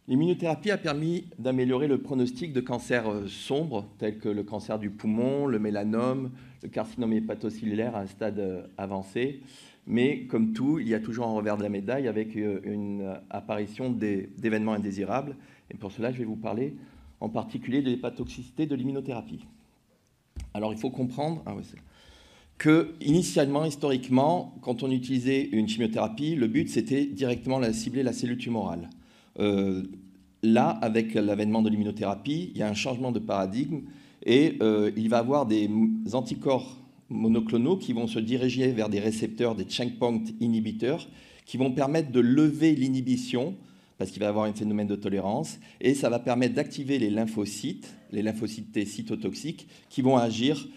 L'immunothérapie a permis d'améliorer le pronostic de cancers sombres, tels que le cancer du poumon, le mélanome, le carcinome hépatocellulaire à un stade avancé. Mais comme tout, il y a toujours un revers de la médaille avec une apparition d'événements indésirables. Et pour cela, je vais vous parler en particulier de l'hépatotoxicité de l'immunothérapie. Alors, il faut comprendre que, initialement, historiquement, quand on utilisait une chimiothérapie, le but, c'était directement de cibler la cellule tumorale. Là, avec l'avènement de l'immunothérapie, il y a un changement de paradigme et il va y avoir des anticorps monoclonaux qui vont se diriger vers des récepteurs, des checkpoint inhibiteurs, qui vont permettre de lever l'inhibition, parce qu'il va y avoir un phénomène de tolérance, et ça va permettre d'activer les lymphocytes T cytotoxiques, qui vont agir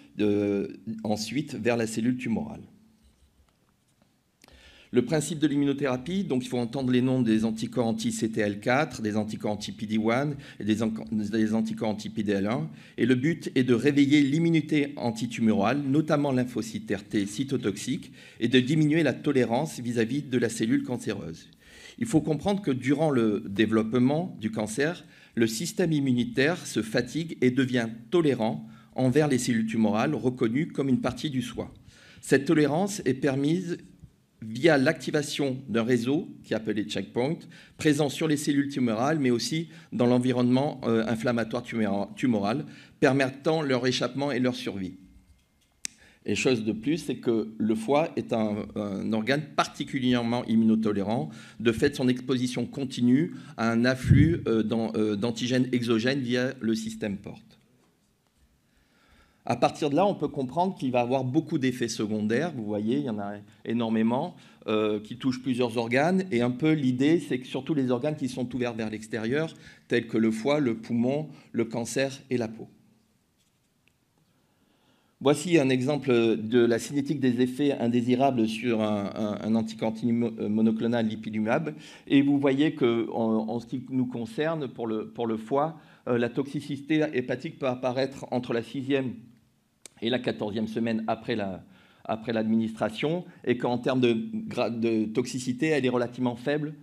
ensuite vers la cellule tumorale. Le principe de l'immunothérapie, donc il faut entendre les noms des anticorps anti-CTL4, des anticorps anti-PD-1 et des anticorps anti-PDL1. Et le but est de réveiller l'immunité antitumorale, notamment lymphocytes T cytotoxiques, et de diminuer la tolérance vis-à-vis de la cellule cancéreuse. Il faut comprendre que durant le développement du cancer, le système immunitaire se fatigue et devient tolérant envers les cellules tumorales reconnues comme une partie du soi. Cette tolérance est permise via l'activation d'un réseau qui est appelé checkpoint, présent sur les cellules tumorales, mais aussi dans l'environnement inflammatoire tumoral, permettant leur échappement et leur survie. Et chose de plus, c'est que le foie est un organe particulièrement immunotolérant, de fait de son exposition continue à un afflux d'antigènes exogènes via le système porte. À partir de là, on peut comprendre qu'il va avoir beaucoup d'effets secondaires. Vous voyez, il y en a énormément qui touchent plusieurs organes. Et un peu l'idée, c'est que surtout les organes qui sont ouverts vers l'extérieur, tels que le foie, le poumon, le cancer et la peau. Voici un exemple de la cinétique des effets indésirables sur un anticorps monoclonal lipidumab. Et vous voyez qu'en ce qui nous concerne, pour le foie, la toxicité hépatique peut apparaître entre la 6e et la 14e semaine après l'administration, et qu'en termes de toxicité, elle est relativement faible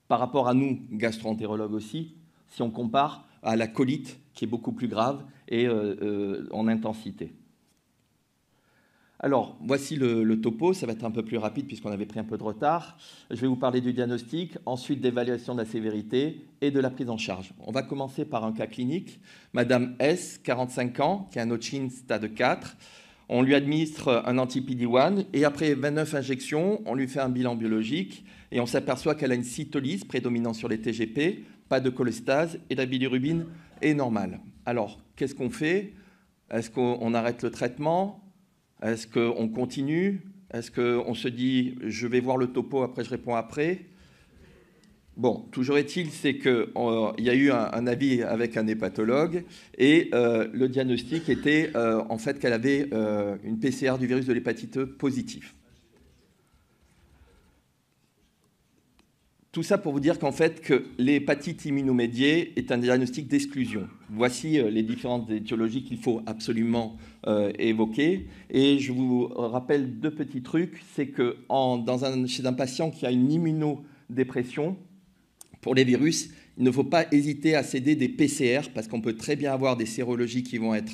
par rapport à nous, gastro-entérologues aussi, si on compare à la colite, qui est beaucoup plus grave et en intensité. Alors, voici le topo, ça va être un peu plus rapide puisqu'on avait pris un peu de retard. Je vais vous parler du diagnostic, ensuite d'évaluation de la sévérité et de la prise en charge. On va commencer par un cas clinique. Madame S, 45 ans, qui a un Hodgkin stade 4. On lui administre un anti-PD-1 et après 29 injections, on lui fait un bilan biologique et on s'aperçoit qu'elle a une cytolyse prédominant sur les TGP, pas de cholestase et la bilirubine est normale. Alors, qu'est-ce qu'on fait? Est-ce qu'on arrête le traitement? Est-ce qu'on continue? Est-ce qu'on se dit « je vais voir le topo, après je réponds après » Bon, toujours est-il, c'est qu'il y a eu un avis avec un hépatologue et le diagnostic était en fait qu'elle avait une PCR du virus de l'hépatite E positive. Tout ça pour vous dire qu'en fait, que l'hépatite immunomédiée est un diagnostic d'exclusion. Voici les différentes étiologies qu'il faut absolument évoquer. Et je vous rappelle deux petits trucs. C'est que chez un patient qui a une immunodépression, pour les virus, il ne faut pas hésiter à céder des PCR parce qu'on peut très bien avoir des sérologies qui vont être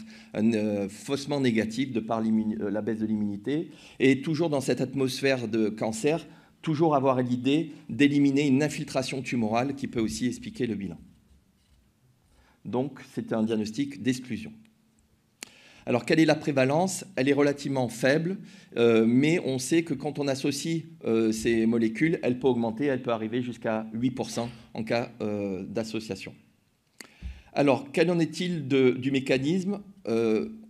faussement négatives de par la baisse de l'immunité. Et toujours dans cette atmosphère de cancer, toujours avoir l'idée d'éliminer une infiltration tumorale qui peut aussi expliquer le bilan. Donc, c'est un diagnostic d'exclusion. Alors, quelle est la prévalence? Elle est relativement faible, mais on sait que quand on associe ces molécules, elle peut augmenter, elle peut arriver jusqu'à 8% en cas d'association. Alors, quel en est-il du mécanisme?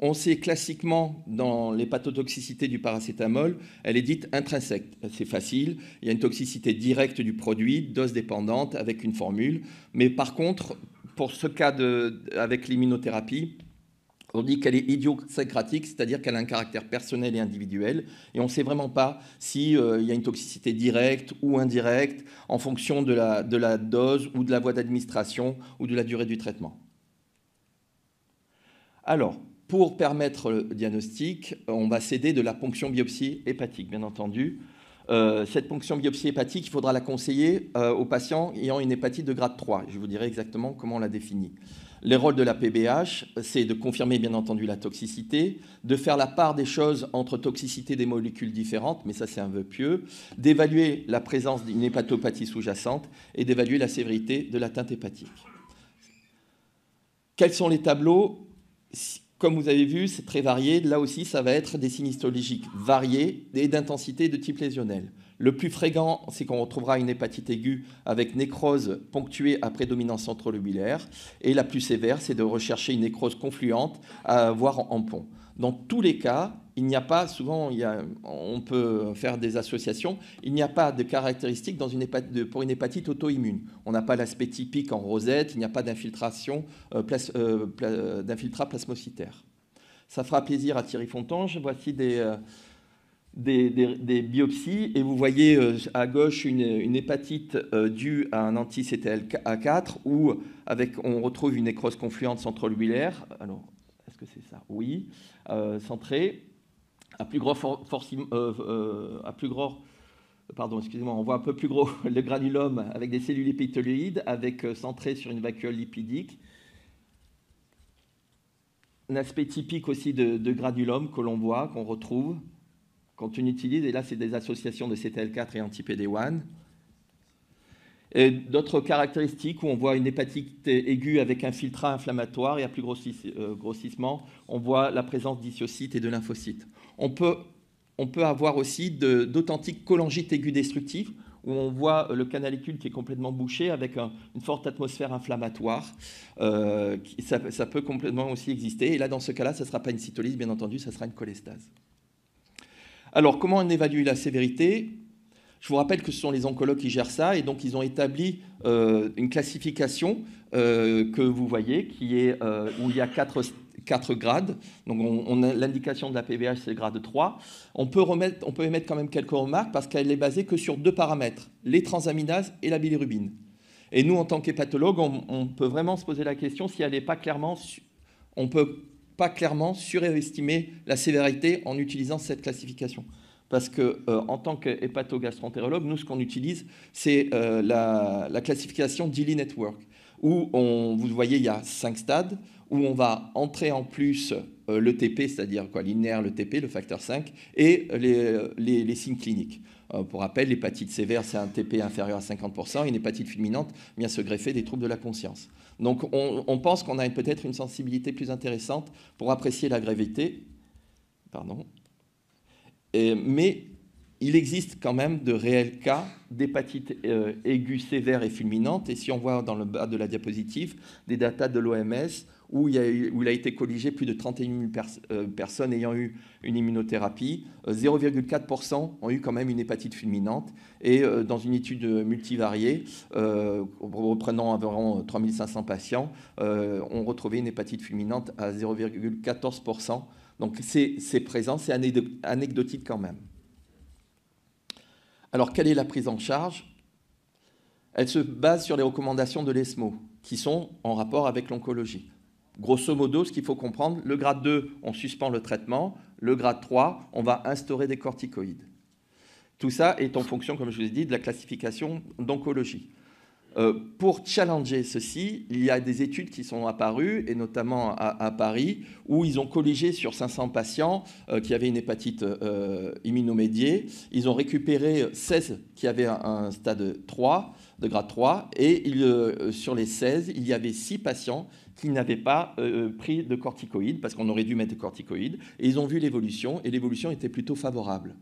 On sait classiquement dans l'hépatotoxicité du paracétamol, elle est dite intrinsèque. C'est facile, il y a une toxicité directe du produit, dose dépendante avec une formule. Mais par contre, pour ce cas avec l'immunothérapie, on dit qu'elle est idiosyncratique, c'est-à-dire qu'elle a un caractère personnel et individuel, et on ne sait vraiment pas s'il y a une toxicité directe ou indirecte en fonction de la dose ou de la voie d'administration ou de la durée du traitement. Alors, pour permettre le diagnostic, on va s'aider de la ponction biopsie hépatique, bien entendu. Cette ponction biopsie hépatique, il faudra la conseiller aux patients ayant une hépatite de grade 3. Je vous dirai exactement comment on la définit. Les rôles de la PBH, c'est de confirmer bien entendu la toxicité, de faire la part des choses entre toxicité des molécules différentes, mais ça c'est un vœu pieux, d'évaluer la présence d'une hépatopathie sous-jacente et d'évaluer la sévérité de l'atteinte hépatique. Quels sont les tableaux? Comme vous avez vu, c'est très varié. Là aussi, ça va être des signes histologiques variés et d'intensité de type lésionnel. Le plus fréquent, c'est qu'on retrouvera une hépatite aiguë avec nécrose ponctuée à prédominance centrolobulaire. Et la plus sévère, c'est de rechercher une nécrose confluente à avoir en pont. Dans tous les cas, il n'y a pas, souvent on peut faire des associations, il n'y a pas de caractéristiques pour une hépatite auto-immune. On n'a pas l'aspect typique en rosette, il n'y a pas d'infiltration, d'infiltrat plasmocytaire. Ça fera plaisir à Thierry Fontange. Voici des biopsies et vous voyez à gauche une hépatite due à un anti-CTLA4 où on retrouve une nécrose confluente centrolobulaire. Alors, est-ce que c'est ça? Oui. Centrée. On voit un peu plus gros le granulome avec des cellules épithéloïdes, centré sur une vacuole lipidique. Un aspect typique aussi de granulome que l'on voit, qu'on retrouve quand on utilise, et là c'est des associations de CTL4 et anti-PD1. D'autres caractéristiques où on voit une hépatite aiguë avec un filtrat inflammatoire et à plus grossissement, on voit la présence d'histiocytes et de lymphocytes. On peut avoir aussi d'authentiques cholangites aiguës destructives où on voit le canalicule qui est complètement bouché avec une forte atmosphère inflammatoire. Ça peut complètement aussi exister. Et là, dans ce cas-là, ça ne sera pas une cytolyse, bien entendu, ça sera une cholestase. Alors, comment on évalue la sévérité? Je vous rappelle que ce sont les oncologues qui gèrent ça, et donc ils ont établi une classification que vous voyez, où il y a 4 grades. Donc on a l'indication de la PBH, c'est le grade 3. On peut émettre quand même quelques remarques parce qu'elle est basée que sur 2 paramètres, les transaminases et la bilirubine. Et nous, en tant qu'hépatologue, on peut vraiment se poser la question si elle n'est pas clairement... On ne peut pas clairement surestimer la sévérité en utilisant cette classification. Parce qu'en tant qu'hépatogastroentérologue, nous, ce qu'on utilise, c'est la classification Dili Network, où vous voyez, il y a 5 stades, où on va entrer en plus le TP, c'est-à-dire l'INR, le TP, le facteur 5, et les signes cliniques. Pour rappel, l'hépatite sévère, c'est un TP inférieur à 50%, et une hépatite fulminante vient se greffer des troubles de la conscience. Donc on pense qu'on a peut-être une sensibilité plus intéressante pour apprécier la gravité. Pardon. Mais il existe quand même de réels cas d'hépatite aiguë sévère et fulminante. Et si on voit dans le bas de la diapositive des datas de l'OMS où il a été colligé plus de 31 000 personnes ayant eu une immunothérapie, 0,4% ont eu quand même une hépatite fulminante. Et dans une étude multivariée, reprenant environ 3500 patients, on retrouvait une hépatite fulminante à 0,14%. Donc c'est présent, c'est anecdotique quand même. Alors, quelle est la prise en charge? Elle se base sur les recommandations de l'ESMO, qui sont en rapport avec l'oncologie. Grosso modo, ce qu'il faut comprendre, le grade 2, on suspend le traitement. Le grade 3, on va instaurer des corticoïdes. Tout ça est en fonction, comme je vous ai dit, de la classification d'oncologie. Pour challenger ceci, il y a des études qui sont apparues, et notamment à Paris, où ils ont colligé sur 500 patients qui avaient une hépatite immunomédiée. Ils ont récupéré 16 qui avaient un stade 3, de grade 3, et sur les 16, il y avait 6 patients qui n'avaient pas pris de corticoïdes, parce qu'on aurait dû mettre des corticoïdes, et ils ont vu l'évolution, et l'évolution était plutôt favorable.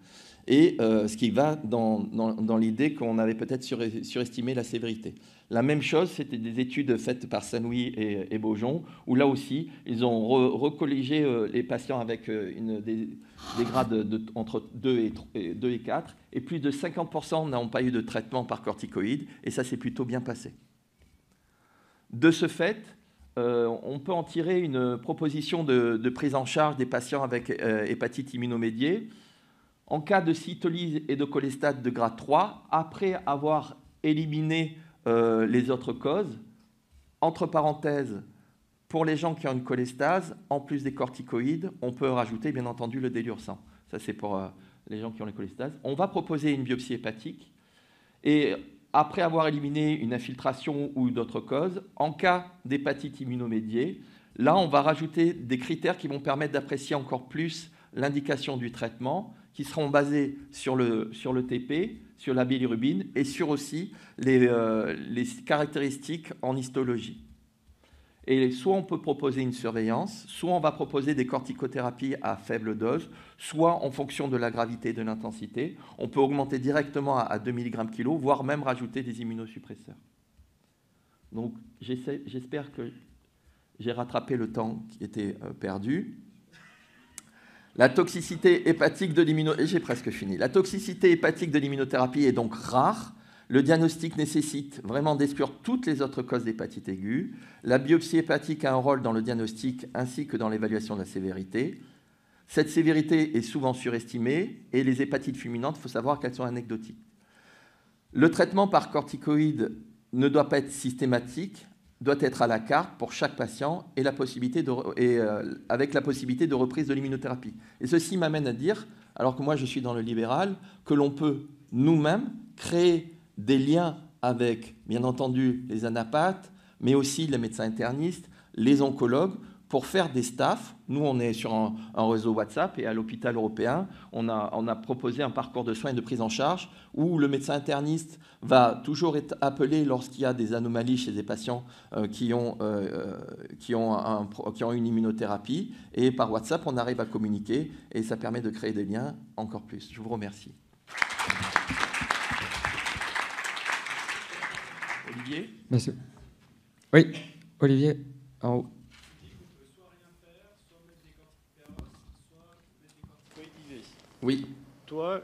Et ce qui va dans l'idée qu'on avait peut-être surestimé la sévérité. La même chose, c'était des études faites par Sanoui et Beaujon, où là aussi, ils ont recolligé les patients avec des grades entre 2 et 4, et plus de 50% n'ont pas eu de traitement par corticoïdes, et ça s'est plutôt bien passé. De ce fait, on peut en tirer une proposition de prise en charge des patients avec hépatite immunomédiée. En cas de cytolyse et de cholestate de grade 3, après avoir éliminé les autres causes, entre parenthèses, pour les gens qui ont une cholestase, en plus des corticoïdes, on peut rajouter bien entendu le délursan. Ça, c'est pour les gens qui ont les cholestases. On va proposer une biopsie hépatique et après avoir éliminé une infiltration ou d'autres causes, en cas d'hépatite immunomédiée, là, on va rajouter des critères qui vont permettre d'apprécier encore plus l'indication du traitement, qui seront basés sur le TP, sur la bilirubine et sur aussi les caractéristiques en histologie. Et soit on peut proposer une surveillance, soit on va proposer des corticothérapies à faible dose, soit en fonction de la gravité et de l'intensité, on peut augmenter directement à 2 mg kg, voire même rajouter des immunosuppresseurs. Donc j'espère que j'ai rattrapé le temps qui était perdu. La toxicité hépatique de l'immunothérapie, j'ai presque fini. La toxicité hépatique de l'immunothérapie est donc rare. Le diagnostic nécessite vraiment d'exclure toutes les autres causes d'hépatite aiguë. La biopsie hépatique a un rôle dans le diagnostic ainsi que dans l'évaluation de la sévérité. Cette sévérité est souvent surestimée et les hépatites fulminantes, il faut savoir qu'elles sont anecdotiques. Le traitement par corticoïdes ne doit pas être systématique, doit être à la carte pour chaque patient et avec la possibilité de reprise de l'immunothérapie. Et ceci m'amène à dire, alors que moi je suis dans le libéral, que l'on peut nous-mêmes créer des liens avec, bien entendu, les anapathes, mais aussi les médecins internistes, les oncologues, pour faire des staffs. Nous, on est sur un réseau WhatsApp et à l'hôpital européen, on a proposé un parcours de soins et de prise en charge où le médecin interniste va toujours être appelé lorsqu'il y a des anomalies chez des patients qui ont une immunothérapie. Et par WhatsApp, on arrive à communiquer et ça permet de créer des liens encore plus. Je vous remercie. Olivier ? Merci. Oui, Olivier, en haut. Oui. Toi,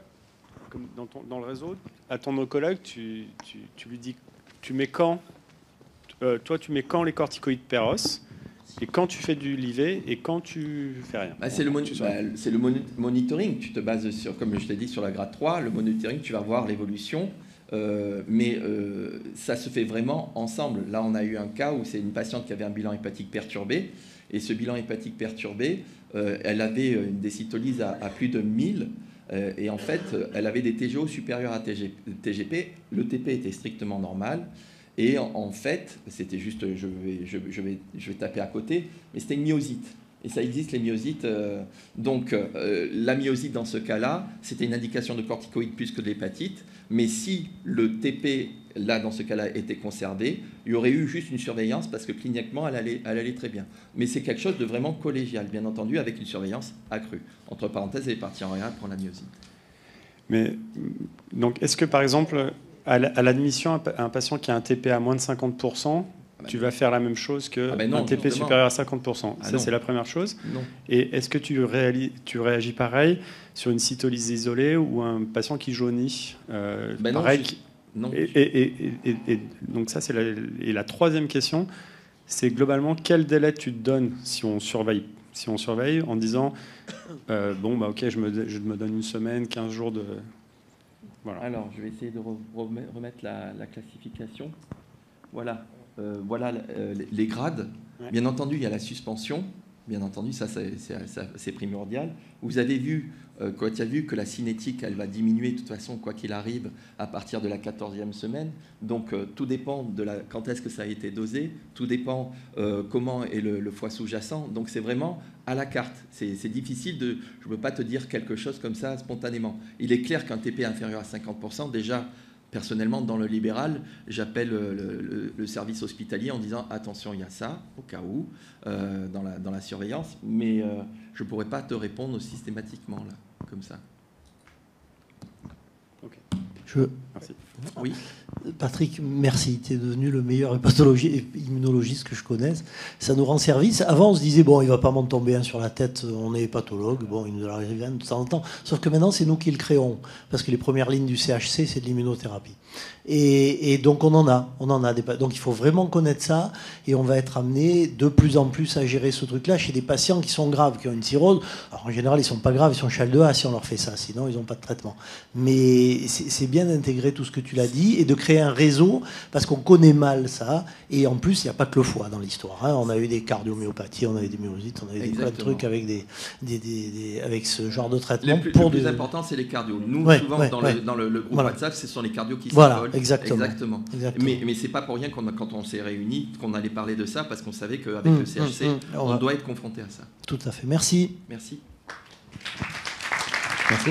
comme dans le réseau, à ton oncologue, tu lui dis, tu mets quand tu mets quand les corticoïdes Peros et quand tu fais du Livet et quand tu fais rien. C'est le monitoring. Tu te bases sur, comme je t'ai dit, sur la grade 3. Le monitoring, tu vas voir l'évolution. Mais ça se fait vraiment ensemble. Là, on a eu un cas où c'est une patiente qui avait un bilan hépatique perturbé. Et ce bilan hépatique perturbé, elle avait une décytolyse à plus de 1000. Et en fait, elle avait des TGO supérieurs à TGP. Le TP était strictement normal. Et en fait, c'était juste, je vais taper à côté, mais c'était une myosite. Et ça existe, les myosites. Donc, la myosite, dans ce cas-là, c'était une indication de corticoïde plus que de l'hépatite. Mais si le TP, là, dans ce cas-là, était conservé, il y aurait eu juste une surveillance parce que cliniquement, elle allait très bien. Mais c'est quelque chose de vraiment collégial, bien entendu, avec une surveillance accrue. Entre parenthèses, elle est partie en réa pour la myosite. Mais donc, est-ce que, par exemple, à l'admission, un patient qui a un TP à moins de 50%, tu vas faire la même chose qu'un TP supérieur à 50%. Ça, c'est la première chose. Non. Et est-ce que tu réagis pareil sur une cytolyse isolée ou un patient qui jaunit pareil, non. Et donc ça, c'est la troisième question, c'est globalement quel délai tu te donnes si on surveille en disant ok, je me donne une semaine, 15 jours de... Voilà. Alors, je vais essayer de remettre la classification. Voilà. Les grades. Ouais. Bien entendu, il y a la suspension. Bien entendu, ça c'est primordial. Vous avez vu, quand il y a vu que la cinétique, elle va diminuer de toute façon, quoi qu'il arrive, à partir de la 14e semaine. Donc, tout dépend de quand est-ce que ça a été dosé. Tout dépend comment est le foie sous-jacent. Donc, c'est vraiment à la carte. C'est difficile je ne peux pas te dire quelque chose comme ça spontanément. Il est clair qu'un TP inférieur à 50%, déjà, personnellement, dans le libéral, j'appelle le service hospitalier en disant « Attention, il y a ça, au cas où, dans la surveillance. » Mais je ne pourrais pas te répondre systématiquement, là, comme ça. Ok. Merci. Oui. Patrick, merci. Tu es devenu le meilleur immunologiste que je connaisse. Ça nous rend service. Avant, on se disait, bon, il ne va pas m'en tomber un sur la tête, on est hépatologue, bon, il nous arrive un de temps en temps. Sauf que maintenant, c'est nous qui le créons. Parce que les premières lignes du CHC, c'est de l'immunothérapie. Et donc, on en a des. Donc, il faut vraiment connaître ça. Et on va être amené de plus en plus à gérer ce truc-là chez des patients qui sont graves, qui ont une cirrhose. Alors, en général, ils ne sont pas graves, ils sont CHAL2A si on leur fait ça. Sinon, ils n'ont pas de traitement. Mais c'est bien d'intégrer tout ce que tu l'as dit et de créer créer un réseau, parce qu'on connaît mal ça, et en plus, il n'y a pas que le foie dans l'histoire. Hein. On a eu des cardiomyopathies, on a eu des myosites, on a eu des plein de trucs avec, avec ce genre de traitement. Le plus important, c'est les cardios. Nous, souvent, dans le groupe WhatsApp, ce sont les cardios qui s'envolent. Exactement. Mais c'est pas pour rien quand on s'est réunis, qu'on allait parler de ça, parce qu'on savait qu'avec le CHC, on doit être confronté à ça. Tout à fait. Merci. Merci. Merci.